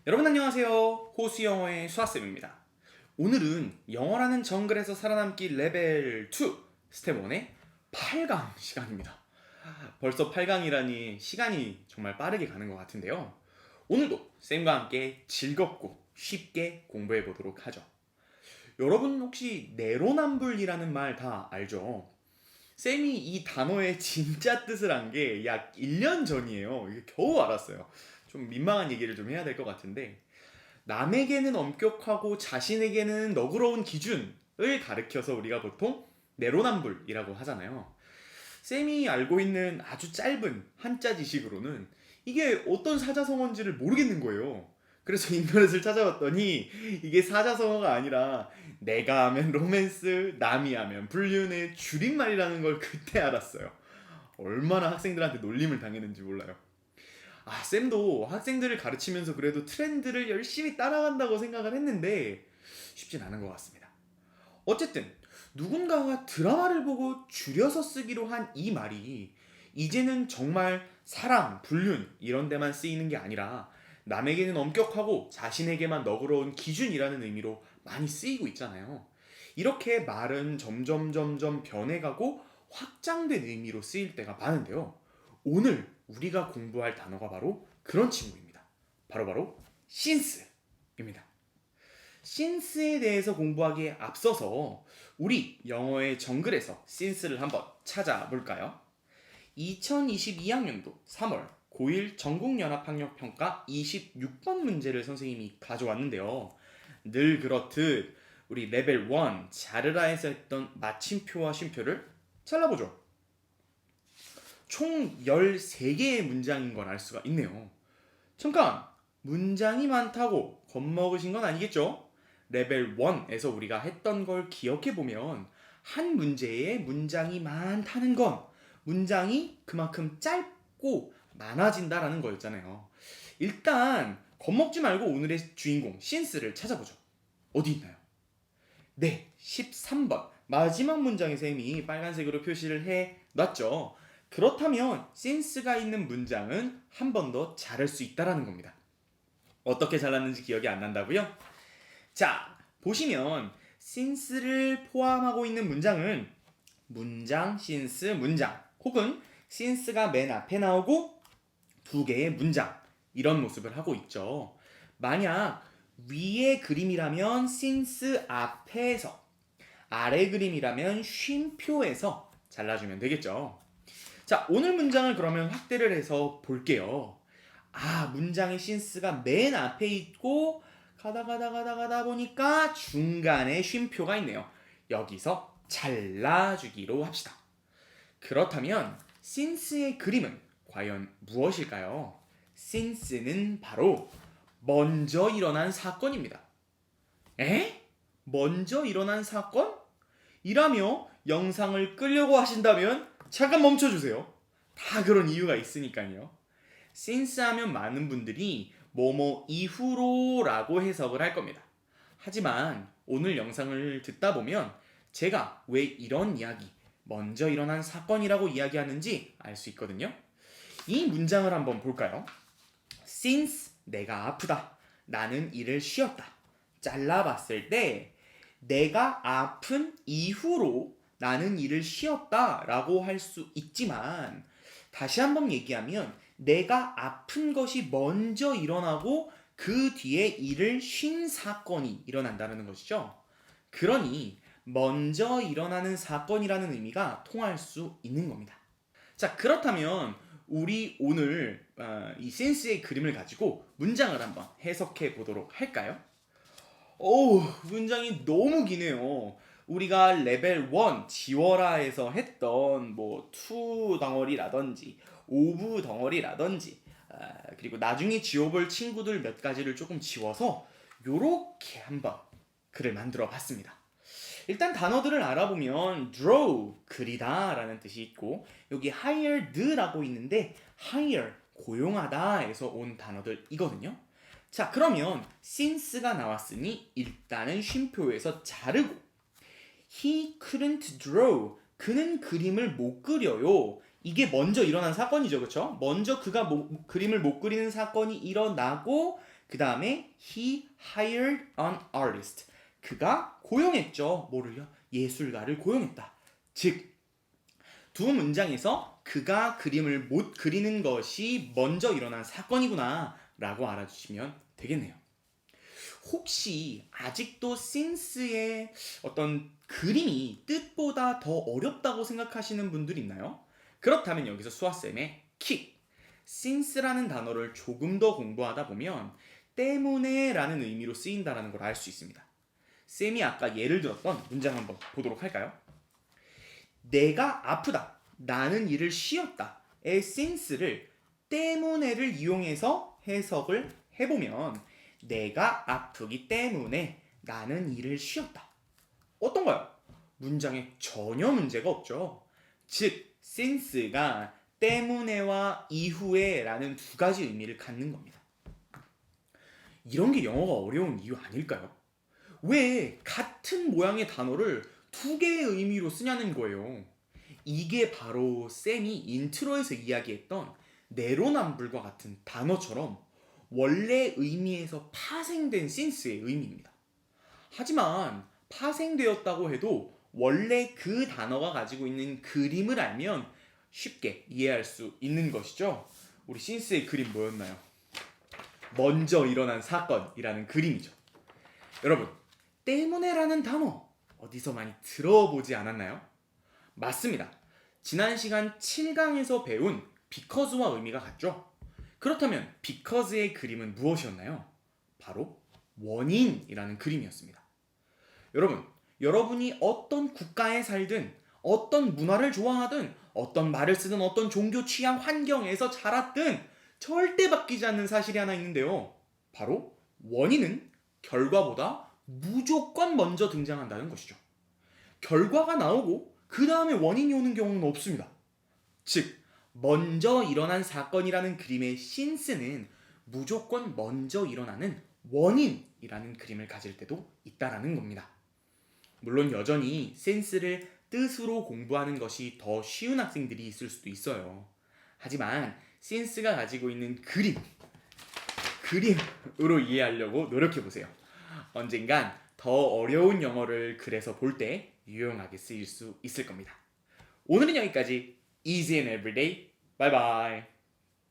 여러분 안녕하세요. 호수영어의 수아쌤입니다. 오늘은 영어라는 정글에서 살아남기 레벨 2 스텝 1의 8강 시간입니다. 벌써 8강이라니 시간이 정말 빠르게 가는 것 같은데요. 오늘도 쌤과 함께 즐겁고 쉽게 공부해 보도록 하죠. 여러분 혹시 내로남불이라는 말 다 알죠? 쌤이 이 단어의 진짜 뜻을 안 게 약 1년 전이에요. 이게 겨우 알았어요. 좀 민망한 얘기를 좀 해야 될 것 같은데 남에게는 엄격하고 자신에게는 너그러운 기준을 가리켜서 우리가 보통 내로남불이라고 하잖아요. 쌤이 알고 있는 아주 짧은 한자 지식으로는 이게 어떤 사자성어인지를 모르겠는 거예요. 그래서 인터넷을 찾아봤더니 이게 사자성어가 아니라 내가 하면 로맨스, 남이 하면 불륜의 줄임말이라는 걸 그때 알았어요. 얼마나 학생들한테 놀림을 당했는지 몰라요. 쌤도 학생들을 가르치면서 그래도 트렌드를 열심히 따라간다고 생각을 했는데 쉽진 않은 것 같습니다. 어쨌든 누군가가 드라마를 보고 줄여서 쓰기로 한 이 말이 이제는 정말 사랑, 불륜 이런 데만 쓰이는 게 아니라 남에게는 엄격하고 자신에게만 너그러운 기준이라는 의미로 많이 쓰이고 있잖아요. 이렇게 말은 점점 변해가고 확장된 의미로 쓰일 때가 많은데요. 오늘 우리가 공부할 단어가 바로 그런 친구입니다. 바로 신스입니다. 신스에 대해서 공부하기에 앞서서 우리 영어의 정글에서 신스를 한번 찾아볼까요? 2022학년도 3월 고1 전국연합학력평가 26번 문제를 선생님이 가져왔는데요. 늘 그렇듯 우리 레벨 1 자르라에서 했던 마침표와 쉼표를 잘라보죠. 총 13개의 문장인 걸 알 수가 있네요. 잠깐! 문장이 많다고 겁먹으신 건 아니겠죠? 레벨 1에서 우리가 했던 걸 기억해보면 한 문제에 문장이 많다는 건 문장이 그만큼 짧고 많아진다라는 거였잖아요. 일단 겁먹지 말고 오늘의 주인공 신스를 찾아보죠. 어디 있나요? 네, 13번 마지막 문장의 셈이 빨간색으로 표시를 해놨죠. 그렇다면 신스가 있는 문장은 한 번 더 자를 수 있다라는 겁니다. 어떻게 잘랐는지 기억이 안 난다고요? 자, 보시면 since를 포함하고 있는 문장은 문장, since, 문장 혹은 since가 맨 앞에 나오고 두 개의 문장 이런 모습을 하고 있죠. 만약 위의 그림이라면 since 앞에서 아래 그림이라면 쉼표에서 잘라주면 되겠죠. 자, 오늘 문장을 그러면 확대를 해서 볼게요. 문장의 신스가 맨 앞에 있고 가다 보니까 중간에 쉼표가 있네요. 여기서 잘라주기로 합시다. 그렇다면 신스의 그림은 과연 무엇일까요? 신스는 바로 먼저 일어난 사건입니다. 에? 먼저 일어난 사건? 이라며 영상을 끄려고 하신다면 잠깐 멈춰주세요. 다 그런 이유가 있으니까요. since 하면 많은 분들이 뭐뭐 이후로 라고 해석을 할 겁니다. 하지만 오늘 영상을 듣다 보면 제가 왜 이런 이야기, 먼저 일어난 사건이라고 이야기하는지 알 수 있거든요. 이 문장을 한번 볼까요? since 내가 아프다. 나는 일을 쉬었다. 잘라봤을 때 내가 아픈 이후로 나는 일을 쉬었다 라고 할 수 있지만 다시 한번 얘기하면 내가 아픈 것이 먼저 일어나고 그 뒤에 일을 쉰 사건이 일어난다는 것이죠. 그러니 먼저 일어나는 사건이라는 의미가 통할 수 있는 겁니다. 자, 그렇다면 우리 오늘 이 센스의 그림을 가지고 문장을 한번 해석해 보도록 할까요? 문장이 너무 기네요. 우리가 레벨 1 지워라에서 했던 to 덩어리라든지 of 덩어리라든지 그리고 나중에 지워볼 친구들 몇 가지를 조금 지워서 요렇게 한번 글을 만들어 봤습니다. 일단 단어들을 알아보면 draw, 그리다 라는 뜻이 있고 여기 hired라고 있는데 hire, 고용하다에서 온 단어들이거든요. 자, 그러면 since가 나왔으니 일단은 쉼표에서 자르고 he couldn't draw, 그는 그림을 못 그려요. 이게 먼저 일어난 사건이죠, 그렇죠? 먼저 그가 그림을 못 그리는 사건이 일어나고 그 다음에 he hired an artist. 그가 고용했죠. 뭐를요? 예술가를 고용했다. 즉, 두 문장에서 그가 그림을 못 그리는 것이 먼저 일어난 사건이구나 라고 알아주시면 되겠네요. 혹시 아직도 since의 어떤 그림이 뜻보다 더 어렵다고 생각하시는 분들 있나요? 그렇다면 여기서 수아쌤의 킥! since라는 단어를 조금 더 공부하다 보면 때문에 라는 의미로 쓰인다는 걸 알 수 있습니다. 쌤이 아까 예를 들었던 문장 한번 보도록 할까요? 내가 아프다. 나는 이를 쉬었다. 의 since를 때문에를 이용해서 해석을 해보면 내가 아프기 때문에 나는 이를 쉬었다. 어떤가요? 문장에 전혀 문제가 없죠. 즉, since가 때문에와 이후에 라는 두 가지 의미를 갖는 겁니다. 이런 게 영어가 어려운 이유 아닐까요? 왜 같은 모양의 단어를 두 개의 의미로 쓰냐는 거예요. 이게 바로 쌤이 인트로에서 이야기했던 내로남불과 같은 단어처럼 원래 의미에서 파생된 since의 의미입니다. 하지만 파생되었다고 해도 원래 그 단어가 가지고 있는 그림을 알면 쉽게 이해할 수 있는 것이죠. 우리 since의 그림 뭐였나요? 먼저 일어난 사건이라는 그림이죠. 여러분, 때문에라는 단어 어디서 많이 들어보지 않았나요? 맞습니다. 지난 시간 7강에서 배운 because와 의미가 같죠? 그렇다면 because의 그림은 무엇이었나요? 바로 원인이라는 그림이었습니다. 여러분, 여러분이 어떤 국가에 살든 어떤 문화를 좋아하든 어떤 말을 쓰든 어떤 종교 취향 환경에서 자랐든 절대 바뀌지 않는 사실이 하나 있는데요. 바로 원인은 결과보다 무조건 먼저 등장한다는 것이죠. 결과가 나오고 그 다음에 원인이 오는 경우는 없습니다. 즉, 먼저 일어난 사건이라는 그림의 since는 무조건 먼저 일어나는 원인이라는 그림을 가질 때도 있다라는 겁니다. 물론 여전히 since를 뜻으로 공부하는 것이 더 쉬운 학생들이 있을 수도 있어요. 하지만 since가 가지고 있는 그림으로 이해하려고 노력해보세요. 언젠간 더 어려운 영어를 그래서 볼 때 유용하게 쓰일 수 있을 겁니다. 오늘은 여기까지. Easy and Everyday. Bye bye.